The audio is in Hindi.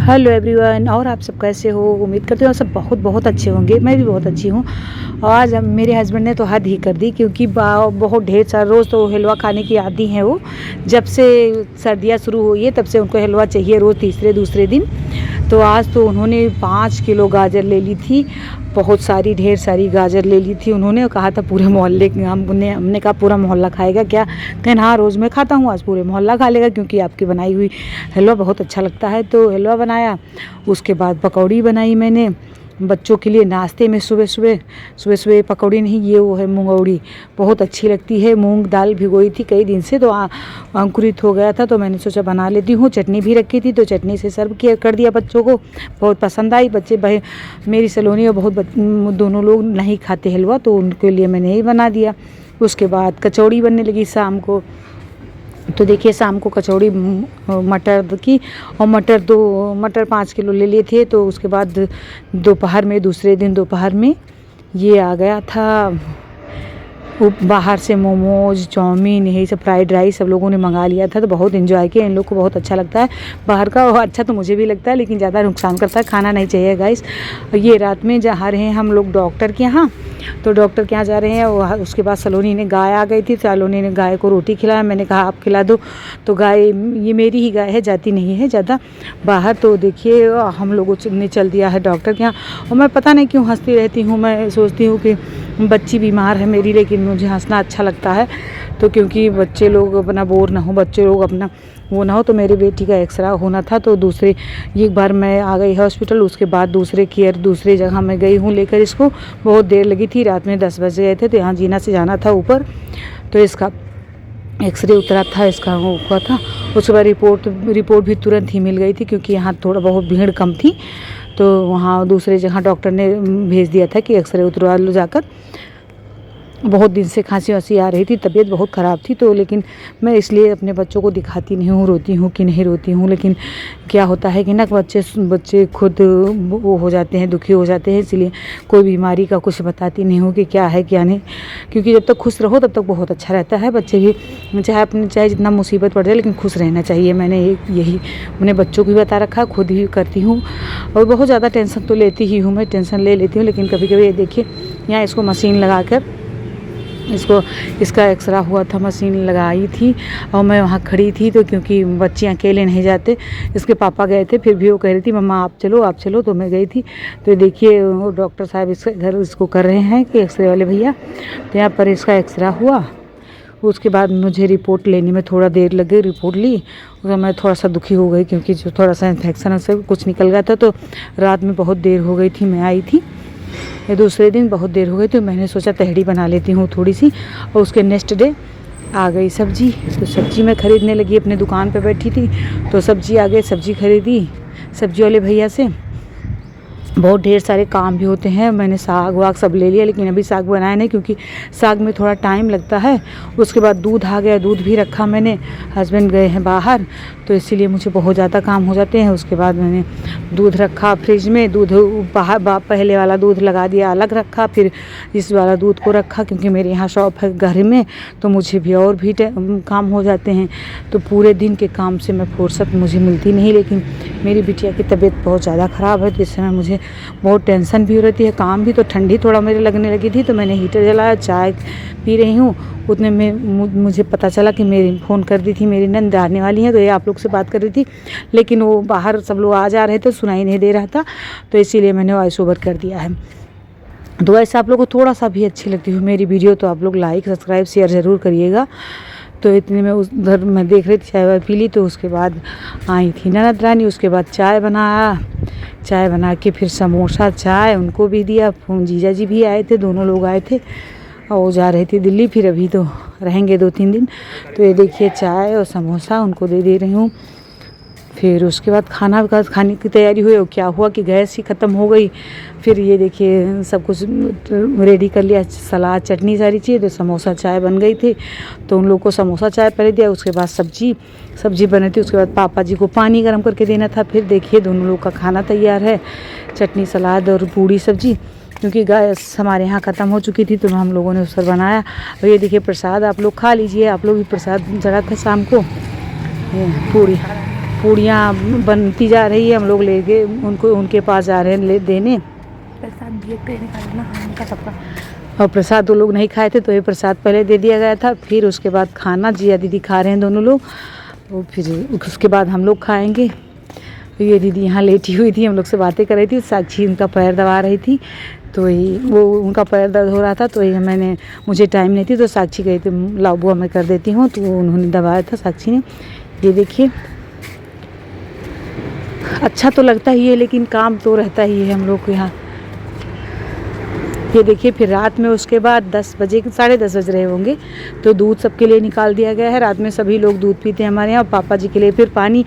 हेलो एवरीवन, और आप सब कैसे हो। उम्मीद करते हो सब बहुत बहुत अच्छे होंगे। मैं भी बहुत अच्छी हूँ। और आज मेरे हस्बैंड ने तो हद ही कर दी, क्योंकि बहुत ढेर सारा रोज़ तो हलवा खाने की आदी हैं वो। जब से सर्दियाँ शुरू हुई है तब से उनको हलवा चाहिए रोज़, तीसरे दूसरे दिन। तो आज तो उन्होंने 5 किलो गाजर ले ली थी। बहुत सारी ढेर सारी गाजर ले ली थी उन्होंने, और कहा था पूरे मोहल्ले हमने कहा पूरा मोहल्ला खाएगा क्या। कहना हाँ, रोज़ मैं खाता हूँ, आज पूरे मोहल्ला खा लेगा, क्योंकि आपकी बनाई हुई हलवा बहुत अच्छा लगता है। तो हलवा बनाया, उसके बाद पकौड़ी बनाई मैंने बच्चों के लिए नाश्ते में। सुबह सुबह पकौड़ी नहीं, ये वो है मूंगौड़ी, बहुत अच्छी लगती है। मूंग दाल भिगोई थी कई दिन से, तो अंकुरित हो गया था, तो मैंने सोचा बना लेती हूँ। चटनी भी रखी थी, तो चटनी से सर्व किया कर दिया बच्चों को। बहुत पसंद आई। बच्चे मेरी सलोनी और दोनों लोग नहीं खाते हलवा, तो उनके लिए मैंने यही बना दिया। उसके बाद कचौड़ी बनने लगी शाम को। तो देखिए, शाम को कचौड़ी मटर की, और मटर 5 किलो ले लिए थे। तो उसके बाद दोपहर में, दूसरे दिन दोपहर में ये आ गया था बाहर से मोमोज, चाउमीन, यही सब फ्राइड राइस सब लोगों ने मंगा लिया था। तो बहुत एंजॉय किया। इन लोग को बहुत अच्छा लगता है बाहर का। अच्छा तो मुझे भी लगता है, लेकिन ज़्यादा नुकसान करता है, खाना नहीं चाहिए गाइस। ये रात में जा रहे हैं हम लोग डॉक्टर के यहाँ। तो डॉक्टर के यहाँ जा रहे हैं। उसके बाद सलोनी ने गाय आ गई थी, सलोनी ने गाय को रोटी खिलाया। मैंने कहा आप खिला दो। तो गाय ये मेरी ही गाय है, जाती नहीं है ज़्यादा बाहर। तो देखिए, हम लोगों ने चल दिया है डॉक्टर के यहाँ। और मैं पता नहीं क्यों हंसती रहती हूँ। मैं सोचती हूँ कि बच्ची बीमार है मेरी, लेकिन मुझे हंसना अच्छा लगता है। तो क्योंकि बच्चे लोग अपना बोर ना हो, बच्चे लोग अपना वो ना हो। तो मेरी बेटी का एक्सरा होना था, तो दूसरे एक बार मैं आ गई हॉस्पिटल। उसके बाद दूसरे जगह मैं गई हूँ लेकर इसको। बहुत देर लगी थी, रात में 10 बज गए थे। तो यहाँ जीना से जाना था ऊपर, तो इसका एक्सरे उतरा था, इसका वो हुआ था। उसके बाद रिपोर्ट भी तुरंत ही मिल गई थी, क्योंकि यहाँ थोड़ा बहुत भीड़ कम थी। तो वहाँ दूसरे जगह डॉक्टर ने भेज दिया था कि एक्सरे उतरवा लो जाकर। बहुत दिन से खांसी वासी आ रही थी, तबीयत बहुत ख़राब थी। तो लेकिन मैं इसलिए अपने बच्चों को दिखाती नहीं हूँ, रोती हूँ कि नहीं रोती हूँ। लेकिन क्या होता है कि ना, बच्चे खुद वो हो जाते हैं, दुखी हो जाते हैं। इसलिए कोई बीमारी का कुछ बताती नहीं हूँ कि क्या है क्या नहीं, क्योंकि जब तक खुश रहो तब तक बहुत अच्छा रहता है। बच्चे भी चाहे जितना मुसीबत पड़ जाए, लेकिन खुश रहना चाहिए। मैंने यही अपने बच्चों को भी बता रखा, खुद ही करती हूँ। और बहुत ज़्यादा टेंशन तो लेती ही हूँ, मैं टेंशन ले लेती हूँ। लेकिन कभी कभी ये देखिए, यहाँ इसको मशीन लगा कर इसका एक्सरा हुआ था, मशीन लगाई थी, और मैं वहाँ खड़ी थी। तो क्योंकि बच्चे अकेले नहीं जाते, इसके पापा गए थे, फिर भी वो कह रही थी मम्मा आप चलो। तो मैं गई थी। तो देखिए, वो डॉक्टर साहब इसको कर रहे हैं कि एक्सरे वाले भैया। तो यहाँ पर इसका एक्सरा हुआ। उसके बाद मुझे रिपोर्ट लेने में थोड़ा देर लगी। रिपोर्ट ली, तो मैं थोड़ा सा दुखी हो गई, क्योंकि जो थोड़ा सा इन्फेक्शन से कुछ निकल गया था। तो रात में बहुत देर हो गई थी, मैं आई थी दूसरे दिन बहुत देर हो गई। तो मैंने सोचा तहड़ी बना लेती हूँ थोड़ी सी। और उसके नेक्स्ट डे आ गई सब्जी। तो सब्जी मैं ख़रीदने लगी, अपने दुकान पे बैठी थी। तो सब्जी आ गई, सब्जी खरीदी सब्जी वाले भैया से। बहुत ढेर सारे काम भी होते हैं। मैंने साग वाग सब ले लिया, लेकिन अभी साग बनाया नहीं, क्योंकि साग में थोड़ा टाइम लगता है। उसके बाद दूध आ गया, दूध भी रखा मैंने। हस्बैंड गए हैं बाहर, तो इसीलिए मुझे बहुत ज़्यादा काम हो जाते हैं। उसके बाद मैंने दूध रखा फ्रिज में। दूध पहले वाला दूध लगा दिया, अलग रखा, फिर इस वाला दूध को रखा, क्योंकि मेरे यहाँ शॉप है घर में। तो मुझे भी और भी काम हो जाते हैं। तो पूरे दिन के काम से मैं फुर्सत मुझे मिलती नहीं। लेकिन मेरी बिटिया की तबीयत बहुत ज़्यादा ख़राब है, तो इस समय मुझे बहुत टेंशन भी हो रही है। काम भी तो ठंडी थोड़ा मेरे लगने लगी थी, तो मैंने हीटर जलाया, चाय पी रही हूँ। उतने में मुझे पता चला कि मेरी फ़ोन कर दी थी, मेरी नंद आने वाली है। तो ये आप लोग से बात कर रही थी, लेकिन वो बाहर सब लोग आ जा रहे थे, सुनाई नहीं दे रहा था। तो इसीलिए मैंने वॉइस ओवर कर दिया है। तो ऐसे आप लोग को थोड़ा सा भी अच्छी लगती हो मेरी वीडियो, तो आप लोग लाइक सब्सक्राइब शेयर ज़रूर करिएगा। तो इतने में उधर मैं देख रही थी, चाय वाय पी ली। तो उसके बाद आई थी ननद रानी। उसके बाद चाय बना के फिर समोसा चाय उनको भी दिया। जीजा जी भी आए थे, दोनों लोग आए थे, और वो जा रहे थे दिल्ली। फिर अभी तो रहेंगे 2-3 दिन। तो ये देखिए, चाय और समोसा उनको दे रही हूँ। फिर उसके बाद खाने की तैयारी हुई। और क्या हुआ कि गैस ही ख़त्म हो गई। फिर ये देखिए, सब कुछ रेडी कर लिया, सलाद चटनी सारी चीज़। तो समोसा चाय बन गई थी, तो उन लोगों को समोसा चाय पहले दिया। उसके बाद सब्जी बनी थी। उसके बाद पापा जी को पानी गर्म करके देना था। फिर देखिए, दोनों लोग का खाना तैयार है, चटनी सलाद और पूड़ी सब्जी। क्योंकि गैस हमारे यहाँ ख़त्म हो चुकी थी, तो हम लोगों ने उस पर बनाया। और ये देखिए प्रसाद, आप लोग खा लीजिए, आप लोग भी प्रसाद चढ़ा था शाम को, पूड़ी। पूड़ियाँ बनती जा रही है, हम लोग लेके उनको उनके पास जा रहे हैं ले देने। प्रसाद दिए थे निकालना उनका सबका, और प्रसाद वो लोग नहीं खाए थे तो ये प्रसाद पहले दे दिया गया था, फिर उसके बाद खाना जिया दीदी खा रहे हैं दोनों लोग, और फिर उसके बाद हम लोग खाएंगे। ये दीदी यहाँ लेटी हुई थी, हम लोग से बातें कर रही थी, साक्षी उनका पैर दबा रही थी, तो वो उनका पैर दर्द हो रहा था, तो ये मुझे टाइम नहीं थी तो साक्षी गई थी, लाओ बुआ मैं कर देती हूँ, तो उन्होंने दबाया था साक्षी ने। ये देखिए अच्छा तो लगता ही है लेकिन काम तो रहता ही है हम लोग को यहाँ। ये देखिए फिर रात में उसके बाद 10 बजे 10:30 बज रहे होंगे, तो दूध सबके लिए निकाल दिया गया है। रात में सभी लोग दूध पीते हैं हमारे यहाँ, और पापा जी के लिए फिर पानी